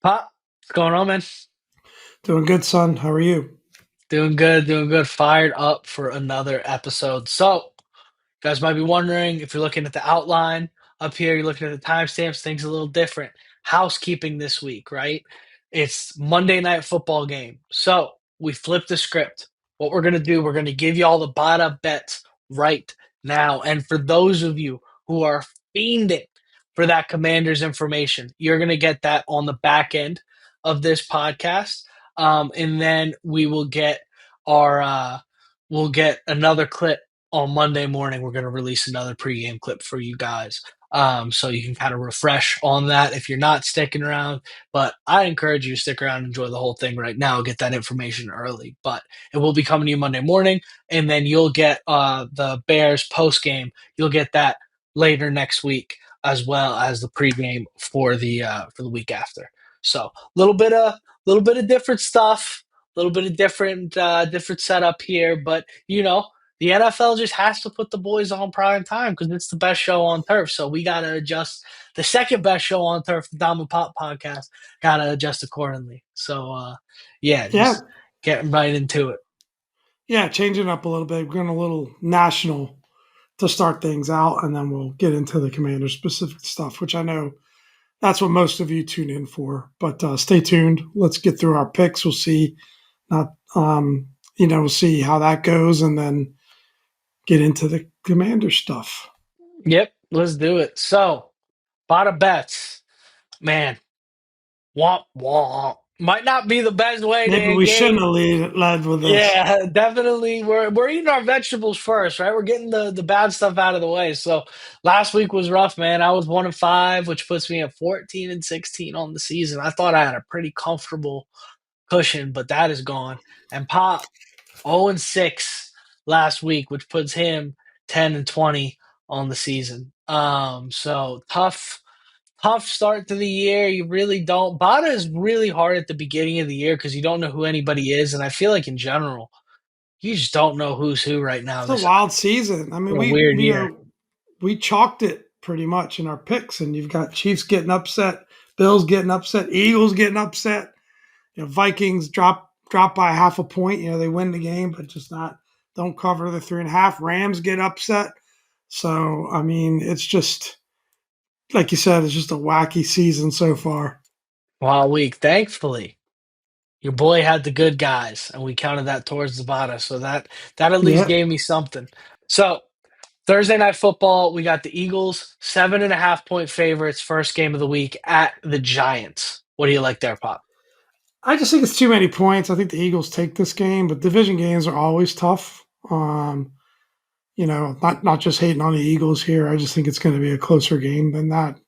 Pop, what's going on, man? Doing good, son. How are you? Doing good, doing good. Fired up for another episode. So, you guys might be wondering if you're looking at the outline up here, you're looking at the timestamps, things a little different. Housekeeping this week, right? It's Monday night football game. So, we flipped the script. What we're going to do, we're going to give you all the Bada Bets right now. And for those of you who are fiending for that commander's information, you're going to get that on the back end of this podcast. And then we will get our we'll get another clip on Monday morning. We're going to release another pregame clip for you guys, so you can kind of refresh on that if you're not sticking around. But I encourage you to stick around and enjoy the whole thing right now. Get that information early, but it will be coming to you Monday morning, and then you'll get the Bears post game. You'll get that later next week, as well as the pregame for the week after. So a little bit of different stuff, a little bit of different setup here, but the NFL just has to put the boys on prime time because it's the best show on turf. So we gotta adjust the second best show on turf, the Dom and Pop podcast, gotta adjust accordingly. So yeah, Yeah, just getting right into it. yeah, changing up a little bit. We're going a little national to start things out, and then we'll get into the commander specific stuff, which I know that's what most of you tune in for. But stay tuned. Let's get through our picks. We'll see, not we'll see how that goes, and then get into the commander stuff. Yep, let's do it. So, Bada Bets, man, womp womp. Might not be the best way to Maybe we shouldn't engage. have led with this. Yeah, definitely. We're eating our vegetables first, right? We're getting the bad stuff out of the way. So last week was rough, man. I was 1-5, which puts me at 14-16 on the season. I thought I had a pretty comfortable cushion, but that is gone. And Pop 0-6 last week, which puts him 10-20 on the season. So tough start to the year. You really don't. Bada is really hard at the beginning of the year because you don't know who anybody is, and I feel like in general, you just don't know who's who right now. It's a This wild season. I mean, a weird year. we chalked it pretty much in our picks, and you've got Chiefs getting upset, Bills getting upset, Eagles getting upset. Vikings drop by half a point. They win the game, but just not don't cover the 3.5. Rams get upset. So I mean, it's just like you said, it's just a wacky season so far. Wild week. Thankfully, your boy had the good guys, and we counted that towards the bottom. So that at least Yeah, gave me something. So Thursday night football, we got the Eagles 7.5 point favorites, first game of the week at the Giants. What do you like there, Pop? I just think it's too many points. I think the Eagles take this game, but division games are always tough. Not just hating on the Eagles here. I just think it's going to be a closer game than that.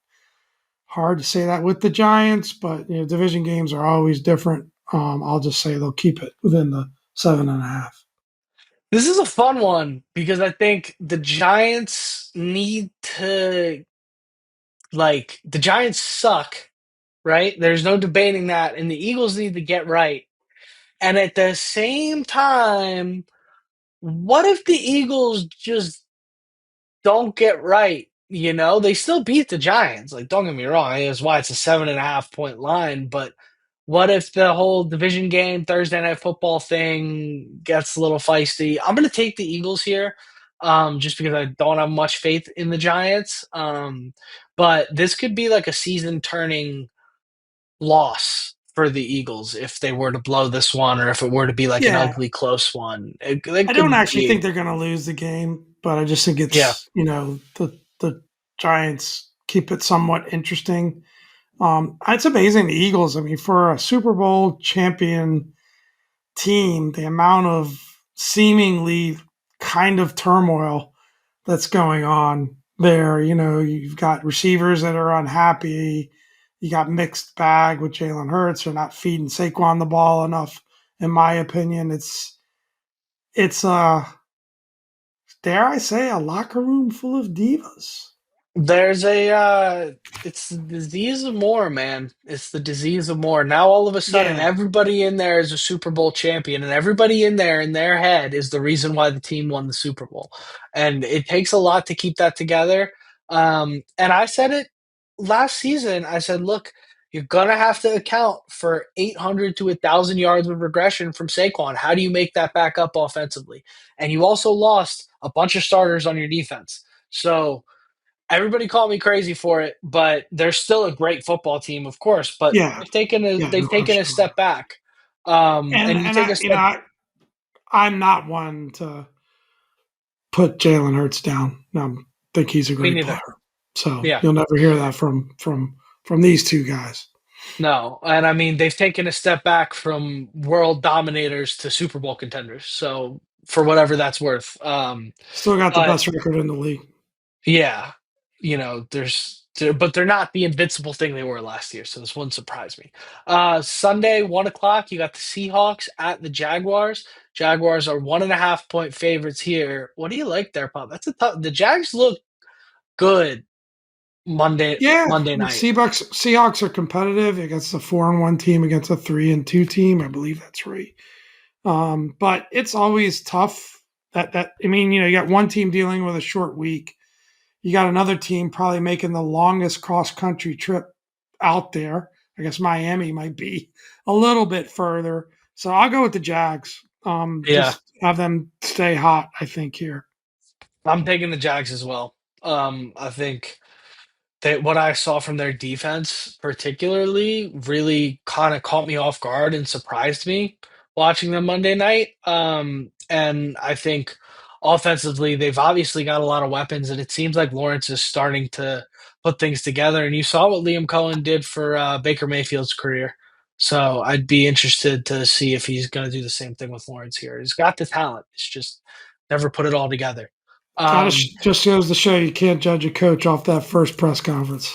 Hard to say that with the Giants, but division games are always different. I'll just say they'll keep it within the 7.5. This is a fun one because I think the Giants need to the Giants suck, right? There's no debating that, and the Eagles need to get right. And at the same time, what if the Eagles just don't get right? They still beat the Giants. Like, don't get me wrong, that's why it's a 7.5 point line. But what if the whole division game, Thursday night football thing gets a little feisty? I'm going to take the Eagles here, just because I don't have much faith in the Giants. But this could be like a season turning loss for the Eagles if they were to blow this one, or if it were to be like an Yeah, ugly close one. It I don't could actually think be, they're going to lose the game, but I just think yeah. it's the Giants keep it somewhat interesting. It's amazing the Eagles. I mean, for a Super Bowl champion team, the amount of seemingly kind of turmoil that's going on there. You've got receivers that are unhappy. You got mixed bag with Jalen Hurts. They're not feeding Saquon the ball enough, in my opinion. It's dare I say a locker room full of divas. There's it's the disease of more, man. It's the disease of more. Now all of a sudden, Yeah, everybody in there is a Super Bowl champion, and everybody in there in their head is the reason why the team won the Super Bowl. And it takes a lot to keep that together. And I said it last season. I said, look, you're gonna have to account for 800 to 1,000 yards of regression from Saquon. How do you make that back up offensively? And you also lost a bunch of starters on your defense. So everybody called me crazy for it, but they're still a great football team, of course. But Yeah, yeah, they've no taken a question about step it. back. And And you and take I, a you know, step. I'm not one to put Jalen Hurts down. I think he's a Me great player. neither. So Yeah. you'll never hear that from these two guys. No, and I mean they've taken a step back from world dominators to Super Bowl contenders. So for whatever that's worth, Still got the but best record in the league. yeah, but they're not the invincible thing they were last year. So this wouldn't surprise me. Sunday 1 o'clock, you got the Seahawks at the Jaguars. Jaguars are 1.5 point favorites here. What do you like there, Pop? That's a tough. The Jags look good Yeah, Monday night. Seahawks are competitive against a 4-1 team against a 3-2 team. I believe that's right. But it's always tough. That I mean, you got one team dealing with a short week. You got another team probably making the longest cross country trip out there. I guess Miami might be a little bit further. So I'll go with the Jags. Yeah, Just have them stay hot, I think, here. I'm taking the Jags as well. I think what I saw from their defense, particularly, really kind of caught me off guard and surprised me watching them Monday night. And I think offensively, they've obviously got a lot of weapons, and it seems like Lawrence is starting to put things together. And you saw what Liam Cohen did for Baker Mayfield's career. So I'd be interested to see if he's going to do the same thing with Lawrence here. He's got the talent. It's just never put it all together. Um, Just goes to show you can't judge a coach off that first press conference.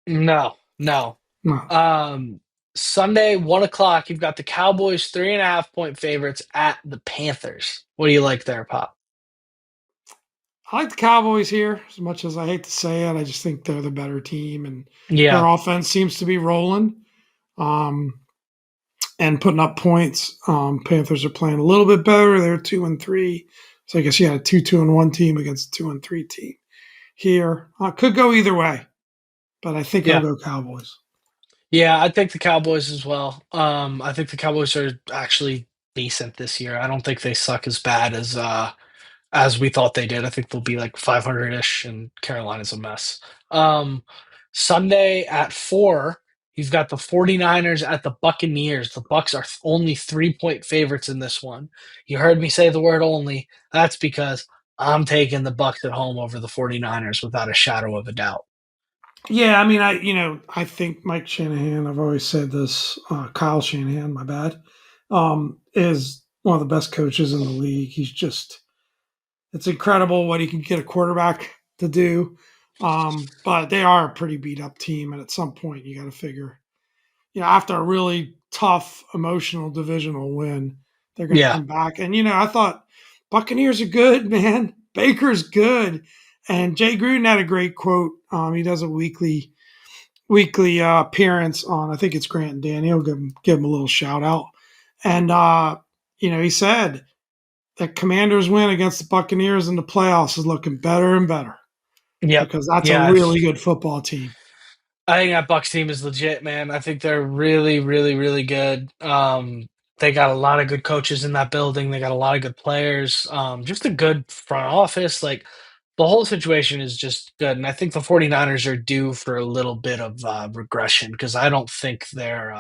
no, no. No. Um, Sunday, 1 o'clock, you've got the Cowboys 3.5 point favorites at the Panthers. What do you like there, Pop? I like the Cowboys here, as much as I hate to say it. I just think they're the better team, and their Yeah, offense seems to be rolling um, and putting up points. Panthers are playing a little bit better. They're 2-3, so I guess you had a 2-1 team against a 2-3 team here. Could go either way, but I think I'll yeah, go Cowboys. yeah. I think the Cowboys as well. I think the Cowboys are actually decent this year. I don't think they suck as bad as we thought they did. I think they'll be like 500-ish, and Carolina's a mess. Um, Sunday at 4, you've got the 49ers at the Buccaneers. The Bucks are only 3 point favorites in this one. You heard me say the word only. That's because I'm taking the Bucks at home over the 49ers without a shadow of a doubt. Yeah, I mean, I think Mike Shanahan. I've always said this. Kyle Shanahan, my bad, is one of the best coaches in the league. He's just it's incredible what he can get a quarterback to do. But they are a pretty beat up team, and at some point you got to figure, after a really tough emotional divisional win, they're going to Yeah, come back. And I thought Buccaneers are good, man. Baker's good, and Jay Gruden had a great quote. He does a weekly appearance on, I think it's Grant and Daniel. Give him a little shout out, and he said that Commanders win against the Buccaneers in the playoffs is looking better and better yep, because that's a yeah. really good football team. I think that Bucks team is legit, man. I think they're really, really, really good. They got a lot of good coaches in that building. They got a lot of good players. Just a good front office. Like the whole situation is just good. And I think the 49ers are due for a little bit of regression because I don't think they're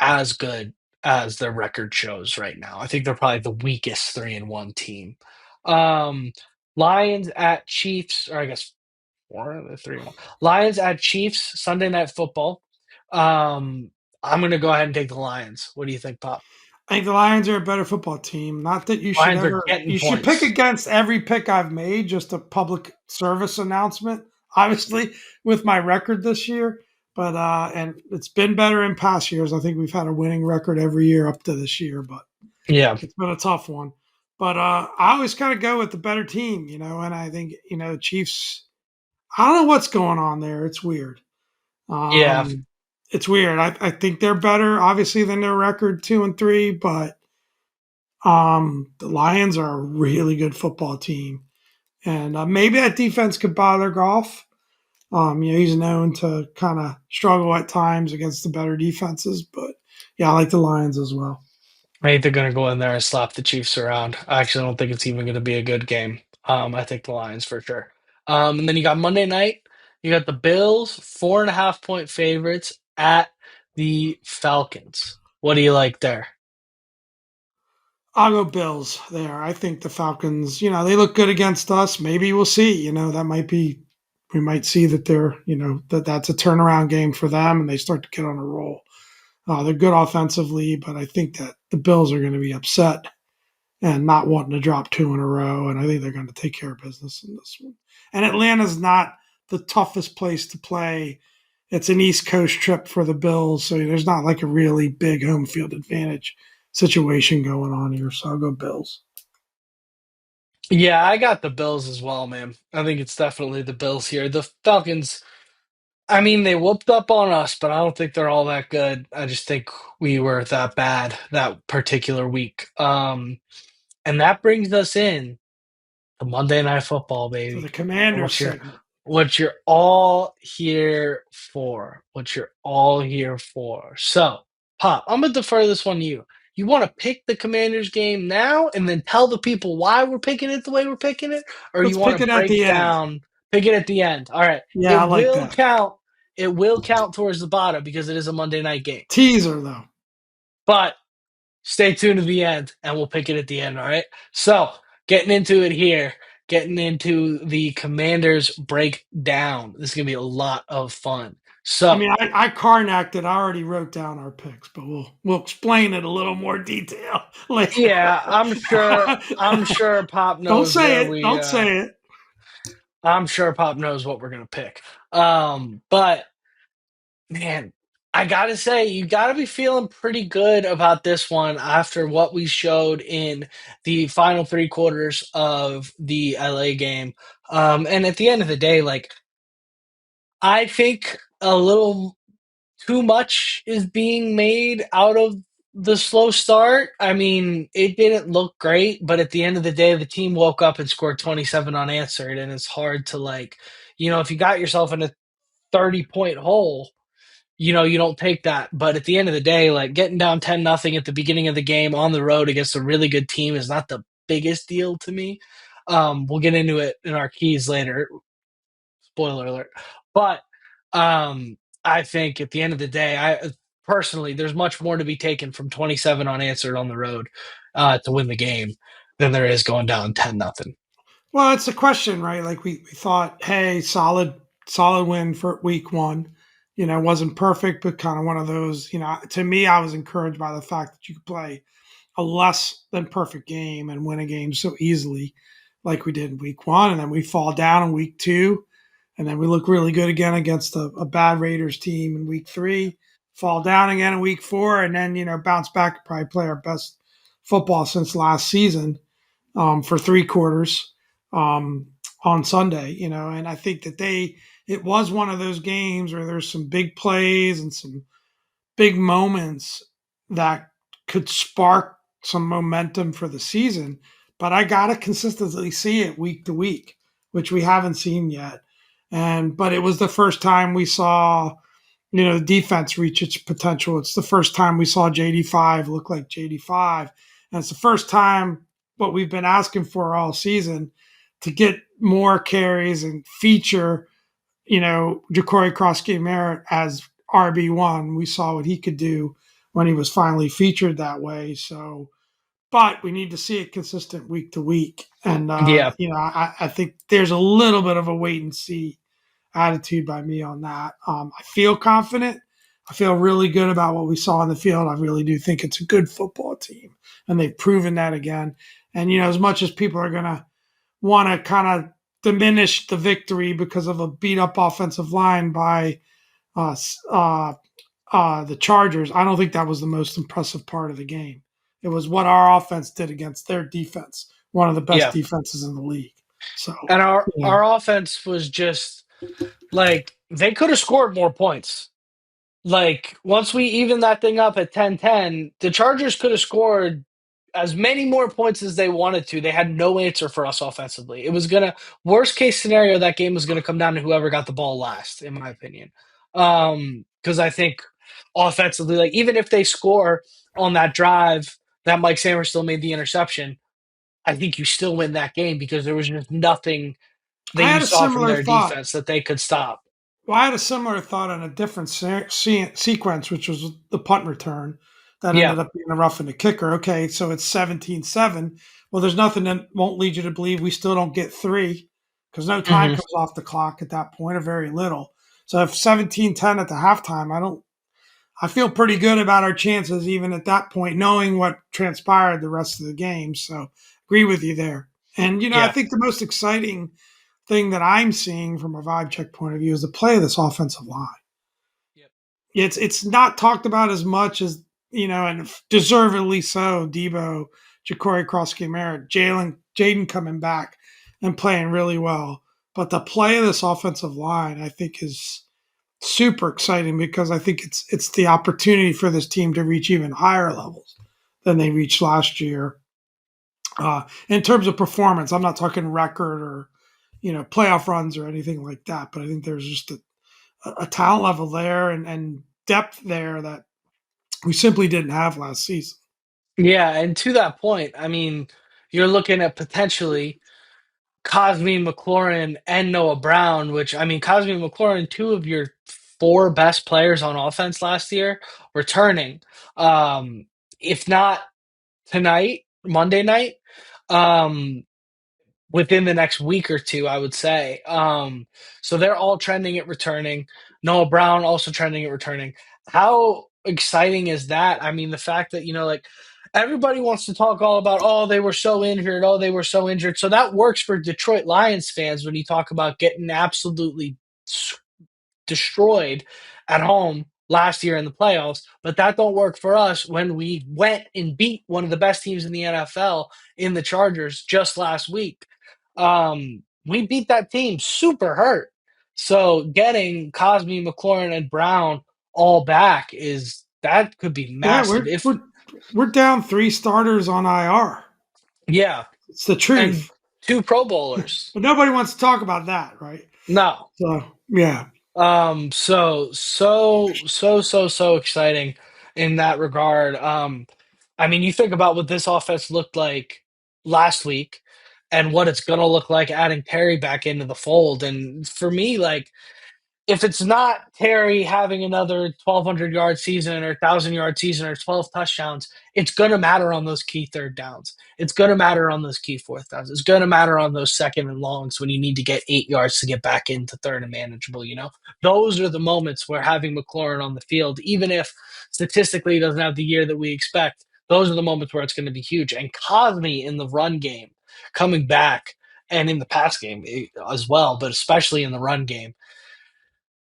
as good as their record shows right now. I think they're probably the weakest 3-1 team. Um, Lions at Chiefs, or I guess 3-1. Lions at Chiefs, Sunday Night Football. Um, I'm going to go ahead and take the Lions. What do you think, Pop? I think the Lions are a better football team. Not that you should Lions are ever, getting you should pick points. against every pick I've made, just a public service announcement, obviously, with my record this year. But, and it's been better in past years. I think we've had a winning record every year up to this year, but Yeah, it's been a tough one. But I always kind of go with the better team, and I think, the Chiefs, I don't know what's going on there. It's weird. yeah, Um, it's weird. I think they're better, obviously, than their record 2-3, but the Lions are a really good football team, and maybe that defense could bother Goff. He's known to kind of struggle at times against the better defenses, but yeah, I like the Lions as well. I think they're going to go in there and slap the Chiefs around. I actually don't think it's even going to be a good game. I think the Lions for sure. And then you got Monday night. You got the Bills, 4.5 point favorites at the Falcons. What do you like there? I'll go Bills there. I think the Falcons, they look good against us. Maybe we'll see. That might be, we might see that they're, that's a turnaround game for them and they start to get on a roll. They're good offensively, but I think that the Bills are going to be upset and not wanting to drop two in a row. And I think they're going to take care of business in this one. And Atlanta's not the toughest place to play. It's an East Coast trip for the Bills, so there's not like a really big home field advantage situation going on here. So I'll go Bills. Yeah, I got the Bills as well, man. I think it's definitely the Bills here. The Falcons, I mean, they whooped up on us, but I don't think they're all that good. I just think we were that bad that particular week. And that brings us in to Monday Night Football, To the baby. Commanders What you're segment. what you're all here for. What you're all here for. So, Pop, I'm gonna defer this one to you. You want to pick the Commanders game now and then tell the people why we're picking it the way we're picking it, or Let's you want pick to it at break the end. down, pick it at the end? All right, Yeah, I it like will that. count. It will count towards the bottom because it is a Monday night game. Teaser, though. But stay tuned to the end and we'll pick it at the end. All right. So, getting into it here, getting into the Commanders breakdown. This is going to be a lot of fun. I So, mean, I Karnak it. I already wrote down our picks, but we'll explain it a little more detail later. yeah, I'm sure Pop Don't knows say where it. Don't say it. I'm sure Pop knows what we're going to pick. But man, I gotta say, you gotta be feeling pretty good about this one after what we showed in the final three quarters of the LA game. And at the end of the day, like, I think a little too much is being made out of the slow start. I mean, it didn't look great, but at the end of the day, the team woke up and scored 27 unanswered. And it's hard to, like, if you got yourself in a 30-point hole, you don't take that. But at the end of the day, like getting down 10-0 at the beginning of the game on the road against a really good team is not the biggest deal to me. We'll get into it in our keys later. Spoiler alert. But I think at the end of the day, I personally, there's much more to be taken from 27 unanswered on the road to win the game than there is going down 10-0. Well, it's a question, right? Like we thought, hey, solid win for week one. Wasn't perfect, but kind of one of those. To me, I was encouraged by the fact that you could play a less than perfect game and win a game so easily, like we did in week one, and then we fall down in week two, and then we look really good again against a bad Raiders team in week three, fall down again in week four, and then bounce back and probably play our best football since last season for three quarters on Sunday. And I think that it was one of those games where there's some big plays and some big moments that could spark some momentum for the season. But I gotta consistently see it week to week, which we haven't seen yet. But it was the first time we saw, the defense reach its potential. It's the first time we saw JD5 look like JD5. And it's the first time what we've been asking for all season to get more carries and feature, Ja'Cory Cross-Game as RB1. We saw what he could do when he was finally featured that way. So, but we need to see it consistent week to week. And, Yeah. I think there's a little bit of a wait and see attitude by me on that. I feel confident. I feel really good about what we saw in the field. I really do think it's a good football team, and they've proven that again. And, as much as people are going to want to kind of diminish the victory because of a beat up offensive line by uh, the Chargers, I don't think that was the most impressive part of the game. It was what our offense did against their defense, one of the best Yeah. defenses in the league. So, And our yeah, our offense was just like they could have scored more points. Like once we even that thing up at 10-10, the Chargers could have scored as many more points as they wanted to. They had no answer for us offensively. It was gonna worst case scenario that game was gonna come down to whoever got the ball last, in my opinion. Because I think offensively, like even if they score on that drive that Mike Sanders still made the interception, I think you still win that game because there was just nothing that I you had a saw from similar their thought. defense that they could stop. Well, I had a similar thought on a different sequence, which was the punt return that Yeah. ended up being a rough in the kicker. Okay, so it's 17-7. Well, there's nothing that won't lead you to believe we still don't get three because no time Hmm. comes off the clock at that point, or very little. So if 17-10 at the halftime, I feel pretty good about our chances even at that point, knowing what transpired the rest of the game. So agree with you there. And I Yeah. think the most exciting thing that I'm seeing from a vibe check point of view is the play of this offensive line. Yep. It's not talked about as much as and deservedly so. Debo, Ja'Cory Cross Camara, Jaden coming back and playing really well. But the play of this offensive line, I think, is super exciting because I think it's the opportunity for this team to reach even higher levels than they reached last year. In terms of performance, I'm not talking record or playoff runs or anything like that, but I think there's just a talent level there and depth there that we simply didn't have last season. Yeah, and to that point, I mean, you're looking at potentially Cosme McLaurin and Noah Brown, which I mean, Cosme McLaurin, two of your four best players on offense last year, returning. If not tonight, Monday night, um, within the next week or two, I would say. So they're all trending at returning. Noah Brown also trending at returning. How exciting is that? I mean, the fact that, like everybody wants to talk all about, oh, they were so injured. Oh, they were so injured. So that works for Detroit Lions fans when you talk about getting absolutely destroyed at home last year in the playoffs, but that don't work for us when we went and beat one of the best teams in the NFL in the Chargers just last week. We beat that team super hurt. So getting Cosme, McLaurin, and Brown all back is that could be Yeah, massive. we're If we're we're down three starters on IR. yeah, It's the and truth, two Pro Bowlers. but nobody wants to talk about that, right? No. So yeah, So exciting in that regard. I mean, you think about what this offense looked like last week and what it's gonna look like adding Perry back into the fold. And for me, like if it's not Terry having another 1,200 yard season or 1,000 yard season or 12 touchdowns, it's going to matter on those key third downs. It's going to matter on those key fourth downs. It's going to matter on those second and longs when you need to get 8 yards to get back into third and manageable. Those are the moments where having McLaurin on the field, even if statistically he doesn't have the year that we expect, those are the moments where it's going to be huge. And Cosme in the run game coming back and in the pass game as well, but especially in the run game,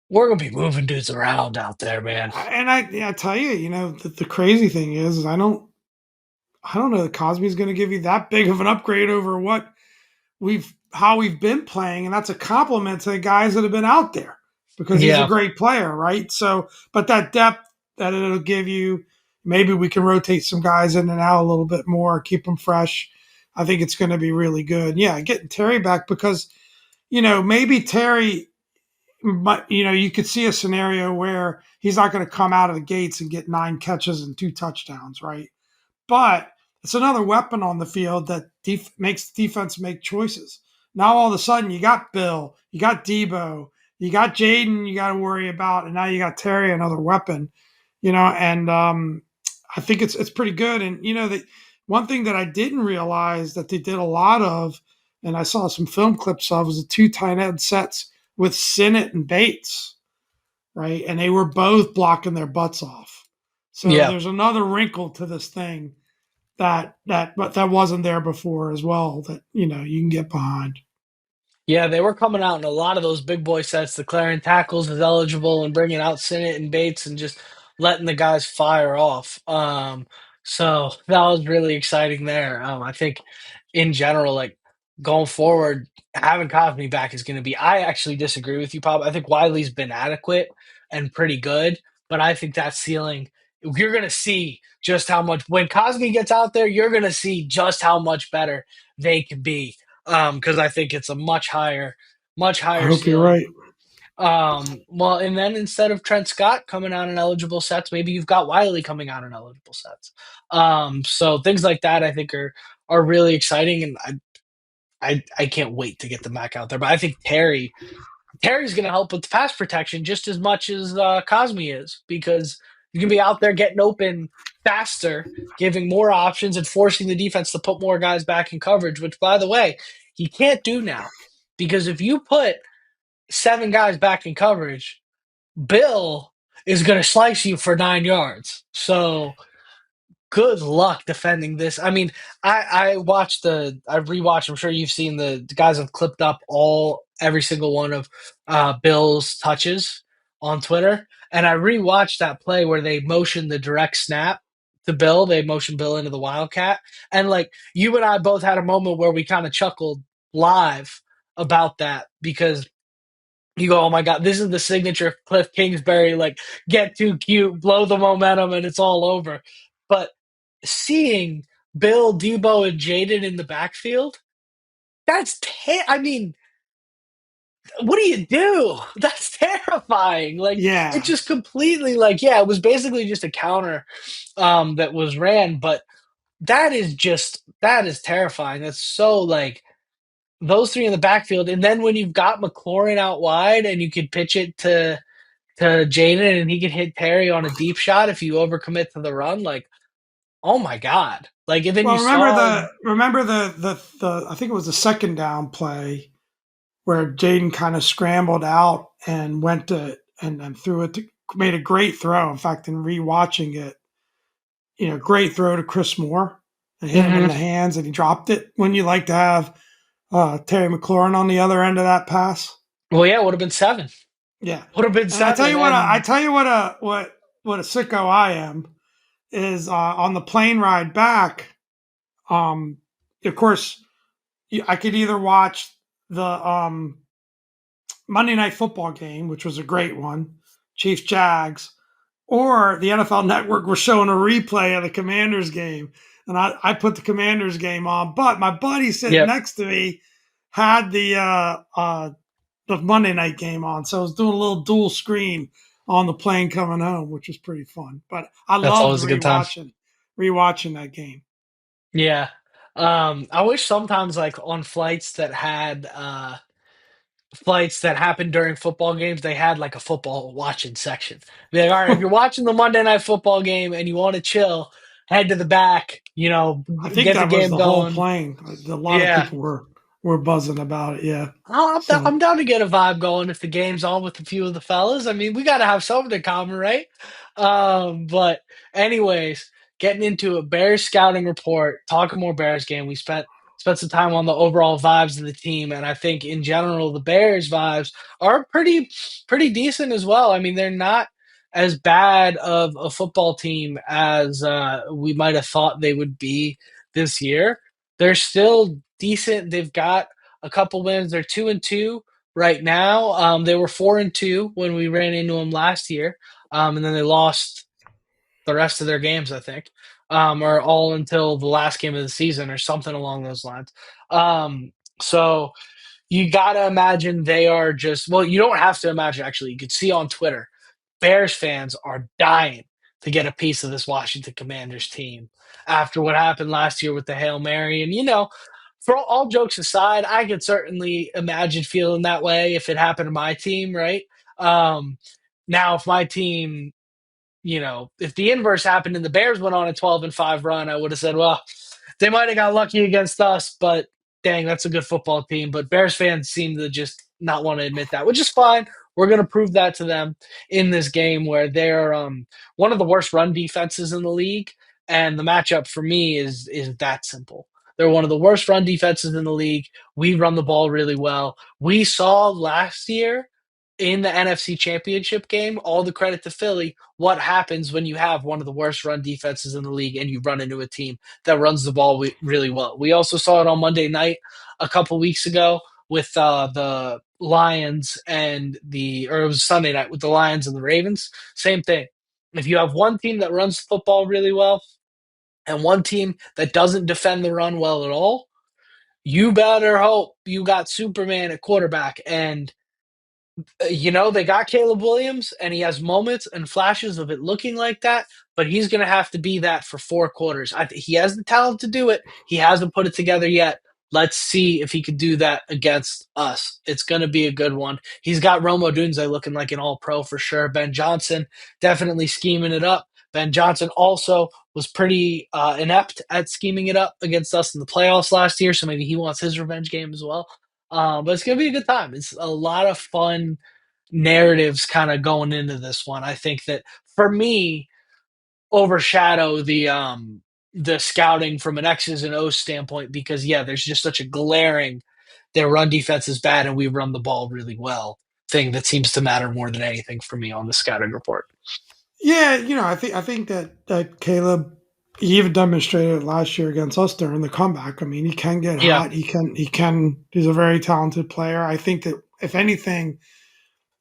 we're gonna be moving dudes around out there, man. and I tell you, the crazy thing is I don't know that Cosby's going to give you that big of an upgrade over what how we've been playing, and that's a compliment to the guys that have been out there because he's a Yeah, great player, right? So, but that depth that it'll give you, maybe we can rotate some guys in and out a little bit more, keep them fresh. I think it's going to be really good. Yeah, getting Terry back because maybe Terry, but you could see a scenario where he's not going to come out of the gates and get 9 catches and 2 touchdowns, right? But it's another weapon on the field that makes the defense make choices. Now all of a sudden you got Bill, you got Debo, you got Jaden, you got to worry about, and now you got Terry, another weapon. And I think it's pretty good. And the one thing that I didn't realize that they did a lot of, and I saw some film clips of, was the two tight end sets with Sinnott and Bates, right? And they were both blocking their butts off. So yeah. there's another wrinkle to this thing but that wasn't there before as well that you can get behind. Yeah, they were coming out in a lot of those big boy sets, declaring tackles as eligible and bringing out Sinnott and Bates and just letting the guys fire off. So that was really exciting there. I think in general, like going forward, having Cosme back is going to be. I actually disagree with you, Pop. I think Wiley's been adequate and pretty good, but I think that ceiling you're going to see just how much when Cosme gets out there, you're going to see just how much better they can be. Because I think it's a much I higher hope you're ceiling. right. Well, and then instead of Trent Scott coming out in eligible sets, maybe you've got Wiley coming out in eligible sets. So things like that I think are really exciting, and I can't wait to get them back out there. But I think Terry's going to help with the pass protection just as much as Cosme is, because you can be out there getting open faster, giving more options, and forcing the defense to put more guys back in coverage. Which, by the way, he can't do now, because if you put 7 guys back in coverage, Bill is going to slice you for 9 yards. So good luck defending this. I mean, I rewatched. I'm sure you've seen the guys have clipped up every single one of Bill's touches on Twitter, and I rewatched that play where they motioned the direct snap to Bill. They motioned Bill into the Wildcat, and like you and I both had a moment where we kind of chuckled live about that, because you go, oh my God, this is the signature Cliff Kingsbury, like get too cute, blow the momentum, and it's all over. But seeing Bill, Debo, and Jaden in the backfield, I mean, what do you do? That's terrifying. Like it Yeah. just completely like, yeah, it was basically just a counter that was ran, but that is terrifying. That's so like those three in the backfield, and then when you've got McLaurin out wide and you could pitch it to Jaden and he could hit Terry on a deep shot if you overcommit to the run, like, oh my God. Like, and then you Well, saw, remember the I think it was the second down play where Jaden kind of scrambled out and went to and threw it to, made a great throw. In fact, in rewatching it, great throw to Chris Moore and hit him in the Mhm. hands and he dropped it. Wouldn't you like to have Terry McLaurin on the other end of that pass? well, yeah, it would have been 7. Yeah. Would have been And I tell 7. you what, I And tell you what a sicko I am is on the plane ride back. Um, of course, I could either watch the Monday Night Football game, which was a great one, Chiefs Jags, or the NFL Network was showing a replay of the Commanders game, and I put the Commanders game on. But my buddy sitting yep, next to me had the Monday night game on, so I was doing a little dual screen on the plane coming home, which was pretty fun. But I that's loved always a good time. rewatching that game. Yeah. I wish sometimes like on flights that happened during football games, they had like a football watching section. Be like, all right, if you're watching the Monday night football game and you want to chill, head to the back, I think get the that was game the whole going. plane. A lot of Yeah. people were buzzing about it. Yeah. I'm So down to get a vibe going if the game's on with a few of the fellas. I mean, we got to have something in common, right? But anyways, getting into a Bears scouting report, talking more Bears game. We spent some time on the overall vibes of the team, and I think in general the Bears vibes are pretty decent as well. I mean, they're not as bad of a football team as we might have thought they would be this year. They're still decent. They've got a couple wins. They're 2-2 right now. They were 4-2 when we ran into them last year, and then they lost the rest of their games, I think, or all until the last game of the season or something along those lines. So you got to imagine they are just, well, you don't have to imagine, actually. You could see on Twitter, Bears fans are dying to get a piece of this Washington Commanders team after what happened last year with the Hail Mary. And, for all jokes aside, I could certainly imagine feeling that way if it happened to my team, right? Um, Now, if my team, if the inverse happened and the Bears went on a 12-5 run, I would have said, well, they might have got lucky against us, but dang, that's a good football team. But Bears fans seem to just not want to admit that, which is fine. We're going to prove that to them in this game where they're one of the worst run defenses in the league. And the matchup for me is that simple. They're one of the worst run defenses in the league. We run the ball really well. We saw last year in the NFC Championship game, all the credit to Philly, what happens when you have one of the worst run defenses in the league and you run into a team that runs the ball really well. We also saw it on Monday night a couple weeks ago with the Lions or it was Sunday night with the Lions and the Ravens. Same thing. if you have one team that runs the football really well and one team that doesn't defend the run well at all, you better hope you got Superman at quarterback. And they got Caleb Williams, and he has moments and flashes of it looking like that, but he's going to have to be that for 4 quarters. He has the talent to do it. He hasn't put it together yet. Let's see if he could do that against us. It's going to be a good one. He's got Rome Odunze looking like an all pro for sure. Ben Johnson definitely scheming it up. Ben Johnson also was pretty inept at scheming it up against us in the playoffs last year, so maybe he wants his revenge game as well. But it's going to be a good time. It's a lot of fun narratives kind of going into this one. I think that for me, overshadow the scouting from an X's and O's standpoint because there's just such a glaring their run defense is bad and we run the ball really well thing that seems to matter more than anything for me on the scouting report. Yeah, I think that Caleb, he even demonstrated it last year against us during the comeback. I mean, he can get Yeah. hot. He's a very talented player. I think that if anything,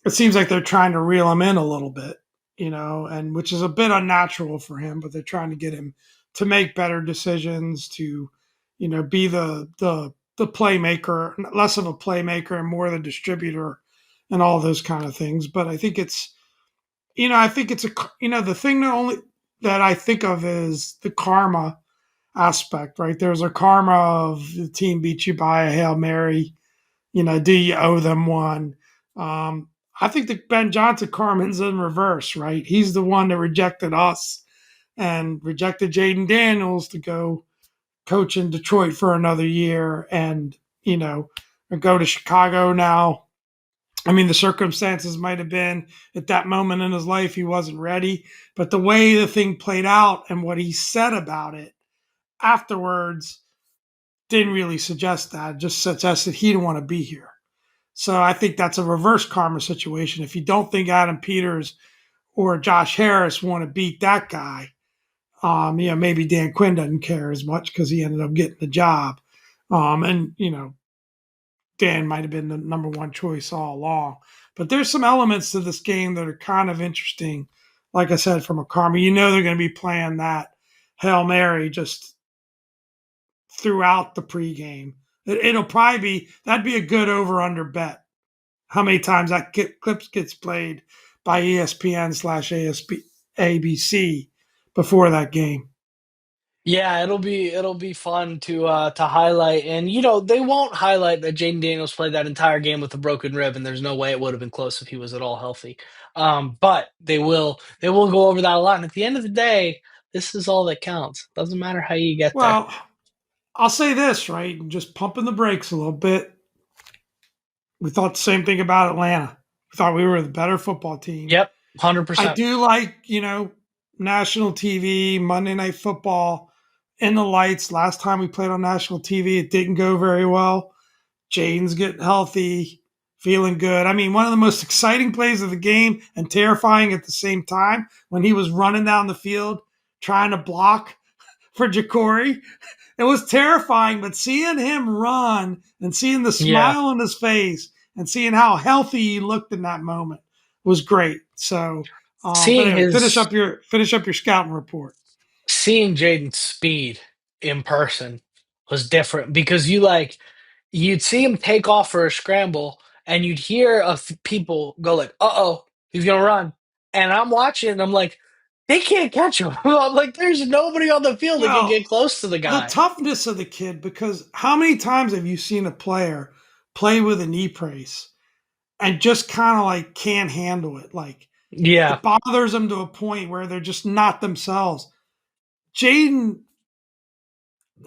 it seems like they're trying to reel him in a little bit, and which is a bit unnatural for him, but they're trying to get him to make better decisions, to, be the playmaker, less of a playmaker and more the distributor and all those kind of things. But I think it's the thing that I think of is the karma aspect, right? There's a karma of the team beat you by a Hail Mary. Do you owe them one? I think that Ben Johnson karma's in reverse, right? He's the one that rejected us and rejected Jaden Daniels to go coach in Detroit for another year and, go to Chicago now. I mean, the circumstances might have been at that moment in his life he wasn't ready, but the way the thing played out and what he said about it afterwards didn't really suggest that. It just suggested he didn't want to be here. So I think that's a reverse karma situation. If you don't think Adam Peters or Josh Harris want to beat that guy, maybe Dan Quinn doesn't care as much because he ended up getting the job. And Dan might have been the number one choice all along. But there's some elements to this game that are kind of interesting. Like I said, from a karma, they're going to be playing that Hail Mary just throughout the pregame. It'll probably that'd be a good over under bet. How many times that clips gets played by ESPN/ASP ABC before that game? Yeah, it'll be fun to highlight, and they won't highlight that Jaden Daniels played that entire game with a broken rib, and there's no way it would have been close if he was at all healthy. But they will go over that a lot, and at the end of the day, this is all that counts. Doesn't matter how you get there. Well, I'll say this, right? Just pumping the brakes a little bit. We thought the same thing about Atlanta. We thought we were the better football team. Yep, I 100%. do like, national TV, Monday Night Football in the lights. Last time we played on national TV, it didn't go very well. Jaden's getting healthy, feeling good. I mean, one of the most exciting plays of the game and terrifying at the same time when he was running down the field trying to block for Ja'Cory. It was terrifying, but seeing him run and seeing the Yeah, smile on his face and seeing how healthy he looked in that moment was great. So, but seeing anyway, his finish up your scouting report. seeing Jaden's speed in person was different because you'd see him take off for a scramble and you'd hear people go like, "Uh-oh, he's going to run." And I'm watching and I'm like, "They can't catch him." I'm like, "There's nobody on the field that can Well, get close to the the guy." toughness of the kid, because how many times have you seen a player play with a knee brace and just kind of like can't handle it? Like Yeah. it bothers them to a point where they're just not themselves. Jaden,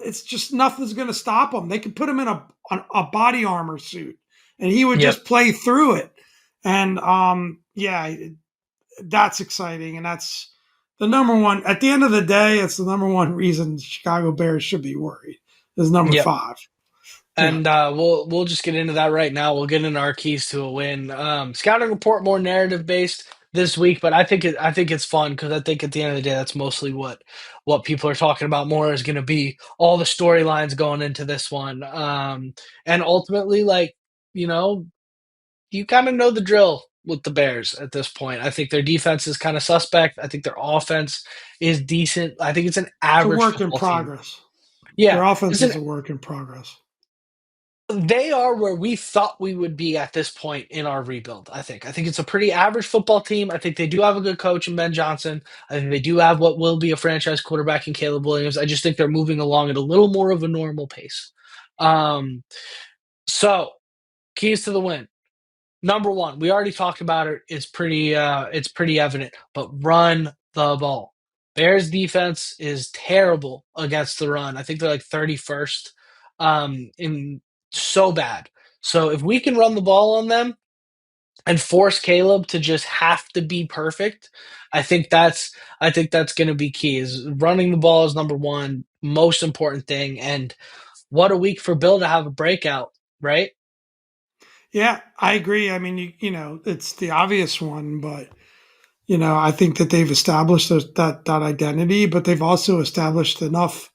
it's just nothing's going to stop him. They could put him in a body armor suit, and he would Yep. just play through it. And yeah, that's exciting, and that's the number one. At the end of the day, it's the number one reason Chicago Bears should be worried. Is number Yep. five. Yeah. And we'll just get into that right now. We'll get into our keys to a win. Scouting report more narrative based this week, but I think it's fun because I think at the end of the day, that's mostly what people are talking about more is going to be all the storylines going into this one. And ultimately, like you know, you kind of know the drill. with the Bears at this point. I think their defense is kind of suspect. I think their offense is decent. I think it's an It's a average work in football team. progress. Their Yeah, offense it's an is a work in progress. they are where we thought we would be at this point in our rebuild. I think it's a pretty average football team. I think they do have a good coach in Ben Johnson. I think they do have what will be a franchise quarterback in Caleb Williams. I just think they're moving along at a little more of a normal pace. Um, so keys to the win. Number one, we already talked about it. It's pretty evident, but run the ball. Bears defense is terrible against the run. I think they're like 31st in so bad. So if we can run the ball on them and force Caleb to just have to be perfect, I think that's going to be key. Is running the ball is number one, most important thing. And what a week for Bill to have a breakout, right? Yeah, I agree. I mean, you know, it's the obvious one, but I think that they've established that identity, but they've also established enough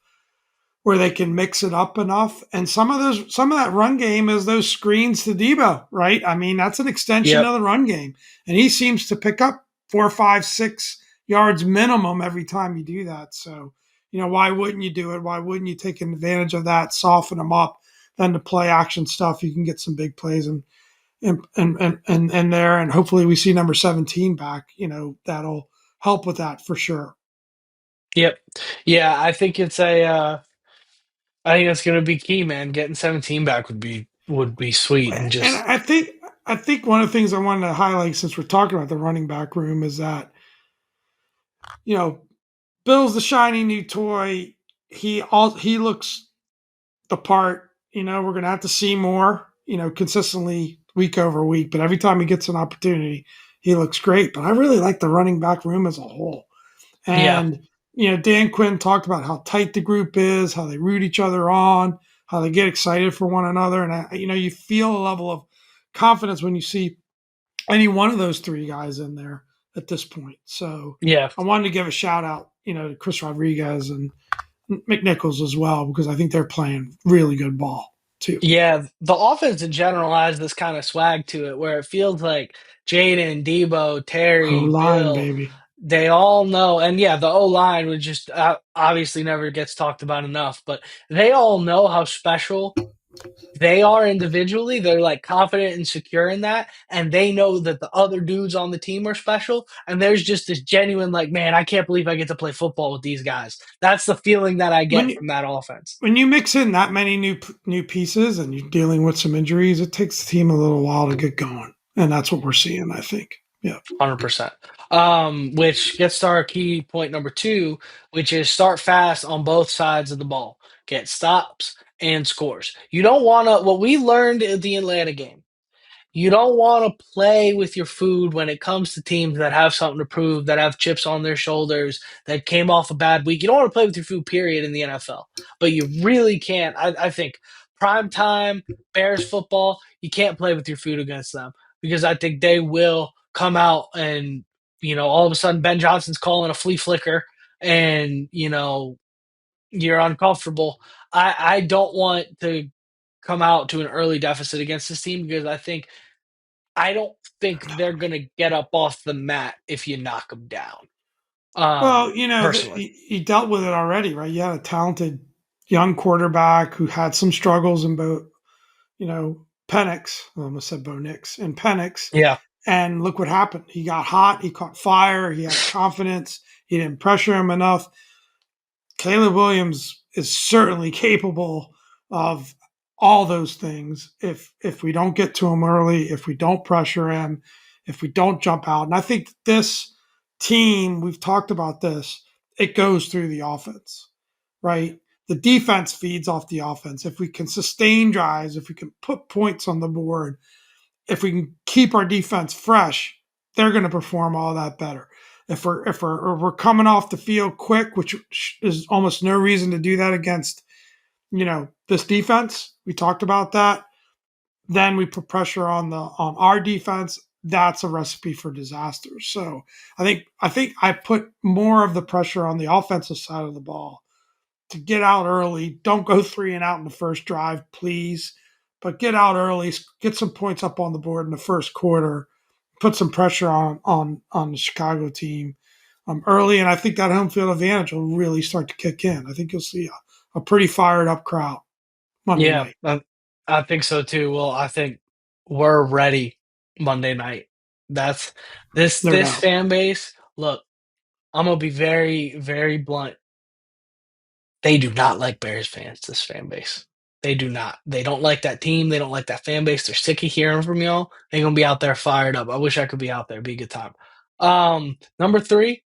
where they can mix it up enough. And some of that run game is those screens to Debo, right? I mean, that's an extension Yep. of the run game, and he seems to pick up 4, 5, 6 yards minimum every time you do that. So, why wouldn't you do it? Why wouldn't you take advantage of that, soften them up, then to play action stuff? You can get some big plays and there, and hopefully we see number 17 back. That'll help with that for sure. Yep. Yeah, I think that's gonna be key, man. Getting 17 back would be sweet and And just I think one of the things I wanted to highlight since we're talking about the running back room is that you know Bill's the shiny new toy. He looks the part. We're gonna have to see more. Consistently week over week, but every time he gets an opportunity, he looks great. But I really like the running back room as a whole. yeah. And Dan Quinn talked about how tight the group is, how they root each other on, how they get excited for one another, and you feel a level of confidence when you see any one of those three guys in there at this point. So Yeah. I wanted to give a shout out, to Chris Rodriguez and McNichols as well because I think they're playing really good ball too. Yeah, the offense in general has this kind of swag to it where it feels like Jaden, Debo, O Terry, line, Bill, baby. they all know. And yeah, the O line would just obviously never gets talked about enough, but they all know how special they are individually. They're like confident and secure in that. And they know that the other dudes on the team are special. And there's just this genuine, like, man, I can't believe I get to play football with these guys. That's the feeling that I When get you, from that offense. when you mix in that many new pieces and you're dealing with some injuries, it takes the team a little while to get going, and that's what we're seeing. I think. Yeah. 100%. Which gets to our key point number two, which is start fast on both sides of the ball. Get stops and scores. You don't want to, what we learned at the Atlanta game, you don't want to play with your food when it comes to teams that have something to prove, that have chips on their shoulders, that came off a bad week. You don't want to play with your food, period, in the NFL. But you really can't. I think prime time, Bears football, you can't play with your food against them because I think they will come out and, all of a sudden Ben Johnson's calling a flea flicker and, you're uncomfortable. I don't want to come out to an early deficit against this team because I don't think they're gonna get up off the mat if you knock them down. Well, Personally, he dealt with it already, right? You had a talented young quarterback who had some struggles in both, Penix. I almost said Bo Nix and Penix. yeah, And look what happened. He got hot. He caught fire. He had confidence. He didn't pressure him enough. Caleb Williams is certainly capable of all those things if we don't get to him early, if we don't pressure him, if we don't jump out. And I think this team, we've talked about this, it goes through the offense, right? The defense feeds off the offense. If we can sustain drives, if we can put points on the board, if we can keep our defense fresh, they're going to perform all that better. If we're coming off the field quick, which is almost no reason to do that against this defense, we talked about that. Then we put pressure on our defense. That's a recipe for disaster. So I think I put more of the pressure on the offensive side of the ball to get out early. Don't go 3 and out in the first drive, please. But get out early, get some points up on the board in the first quarter, put some pressure on the Chicago team early, and I think that home field advantage will really start to kick in. I think you'll see a pretty fired up crowd Monday Yeah, night, I think so too. Well, I think we're ready Monday night. That's no this doubt. fan base. Look, I'm gonna be very, very blunt. They do not like Bears fans, this fan base. They do not. They don't like that team. They don't like that fan base. They're sick of hearing from y'all. They're gonna be out there fired up. I wish I could be out there. It'd be a good time. Number three,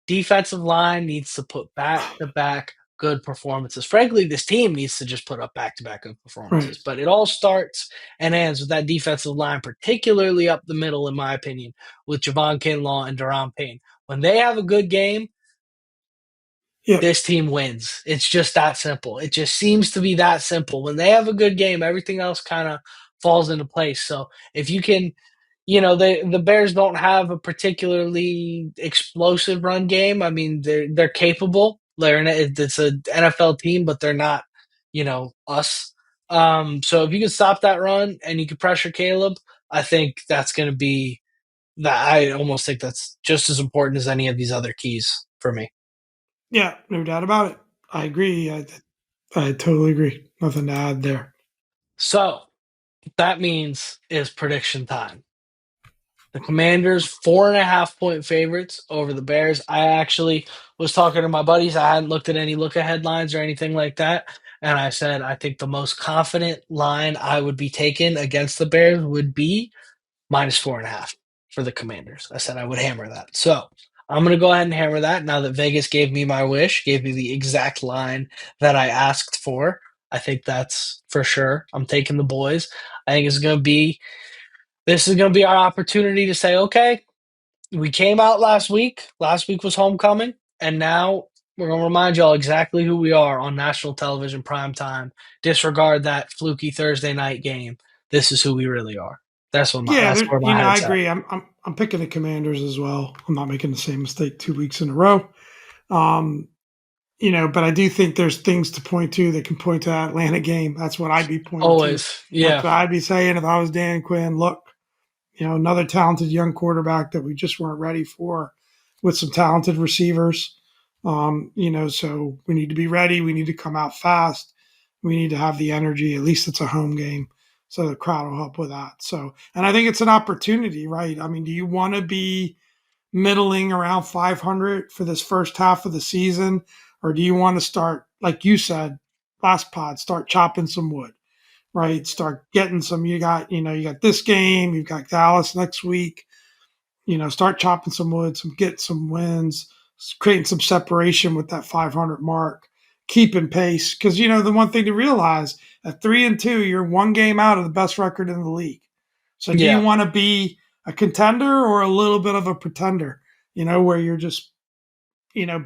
defensive line needs to put back to back good performances. Frankly, this team needs to just put up back to back good Right. performances. But it all starts and ends with that defensive line, particularly up the middle, in my opinion, with Javon Kinlaw and Deron Payne. When they have a good game, Yep. this team wins. It's just that simple. It just seems to be that simple. When they have a good game, everything else kind of falls into place. So if you can, the Bears don't have a particularly explosive run game. I mean, they're capable. It's an NFL team, but they're not, us. So if you can stop that run and you can pressure Caleb, I think that's going to be that. I almost think that's just as important as any of these other keys for me. Yeah, no doubt about it. I agree. I totally agree. Nothing to add there. So that means is prediction time. The Commanders 4.5 point favorites over the Bears. I actually was talking to my buddies. I hadn't looked at any look ahead lines or anything like that. And I said, I think the most confident line I would be taking against the Bears would be -4.5 for the Commanders. I said I would hammer that. So I'm going to go ahead and hammer that now that Vegas gave me my wish, gave me the exact line that I asked for. I think that's for sure. I'm taking the boys. I think this is going to be our opportunity to say, okay, we came out last week. Last week was homecoming, and now we're going to remind y'all exactly who we are on national television prime time. Disregard that fluky Thursday night game. This is who we really are. Yeah, That's where my I head's at. agree. I'm picking the Commanders as well. I'm not making the same mistake 2 weeks in a row. Um, but I do think there's things to point to that can point to that Atlanta game. That's what I'd be pointing to. Always, That's yeah, what I'd be saying if I was Dan Quinn. Look, another talented young quarterback that we just weren't ready for with some talented receivers. So we need to be ready. We need to come out fast. We need to have the energy. At least it's a home game. So the crowd will help with that. So, and I think it's an opportunity, right? I mean, do you want to be middling around 500 for this first half of the season? Or do you want to start, like you said, last pod, start chopping some wood? Right? Start getting some. You got this game. You've got Dallas next week. Start chopping some wood, get some wins, creating some separation with that 500 mark, keeping pace. Because the one thing to realize at 3-2, you're one game out of the best record in the league. So do you yeah, want to be a contender or a little bit of a pretender? Where you're just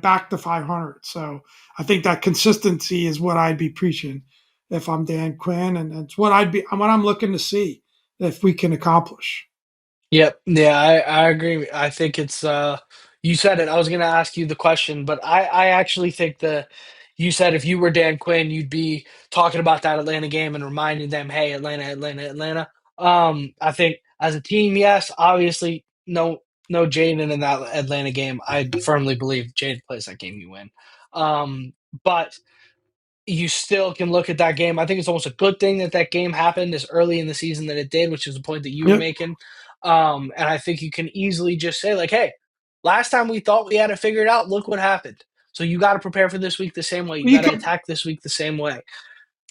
back to 500. So I think that consistency is what I'd be preaching if I'm Dan Quinn, and it's what I'm looking to see if we can accomplish. yep, yeah. I agree. I think it's you said it. I was going to ask you the question, but I actually think you said if you were Dan Quinn, you'd be talking about that Atlanta game and reminding them, hey, Atlanta, Atlanta, Atlanta. I think as a team, yes, obviously, no Jaden in that Atlanta game. I firmly believe Jaden plays that game, you win. But you still can look at that game. I think it's almost a good thing that that game happened as early in the season that it did, which is the point that you were Yep. making. And I think you can easily just say, like, hey, last time we thought we had it figured out, look what happened. So you got to prepare for this week the same way. You You got to could attack this week the same way.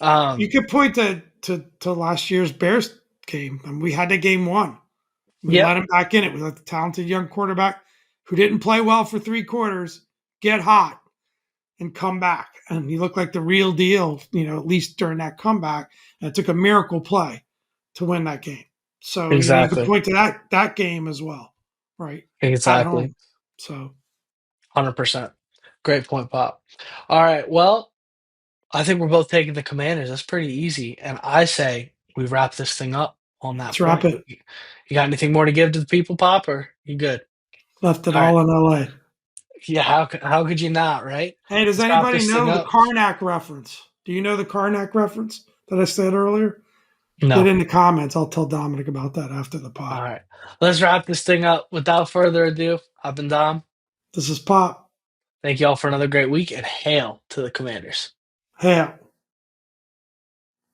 you Um, could point to last year's Bears game, and we had the game won. We yep, let him back in it. We let the talented young quarterback who didn't play well for 3 quarters get hot and come back. And he looked like the real deal, at least during that comeback. And it took a miracle play to win that game. So, you could exactly. point to that game as well, right? At Exactly. home. So 100%. Great point, Pop. All right. Well, I think we're both taking the Commanders. That's pretty easy. And I say we wrap this thing up on that let's wrap point. it. You got anything more to give to the people, Pop, or you good? Left it All right. all in LA. Yeah, how could you not, right? Hey, does Let's wrap anybody this thing know the up. Karnak reference? Do you know the Karnak reference that I said earlier? Get No. in the comments. I'll tell Dominic about that after the All pod. right. Let's wrap this thing up. Without further ado, I've been Dom. This is Pop. Thank you all for another great week and hail to the Commanders. Hail.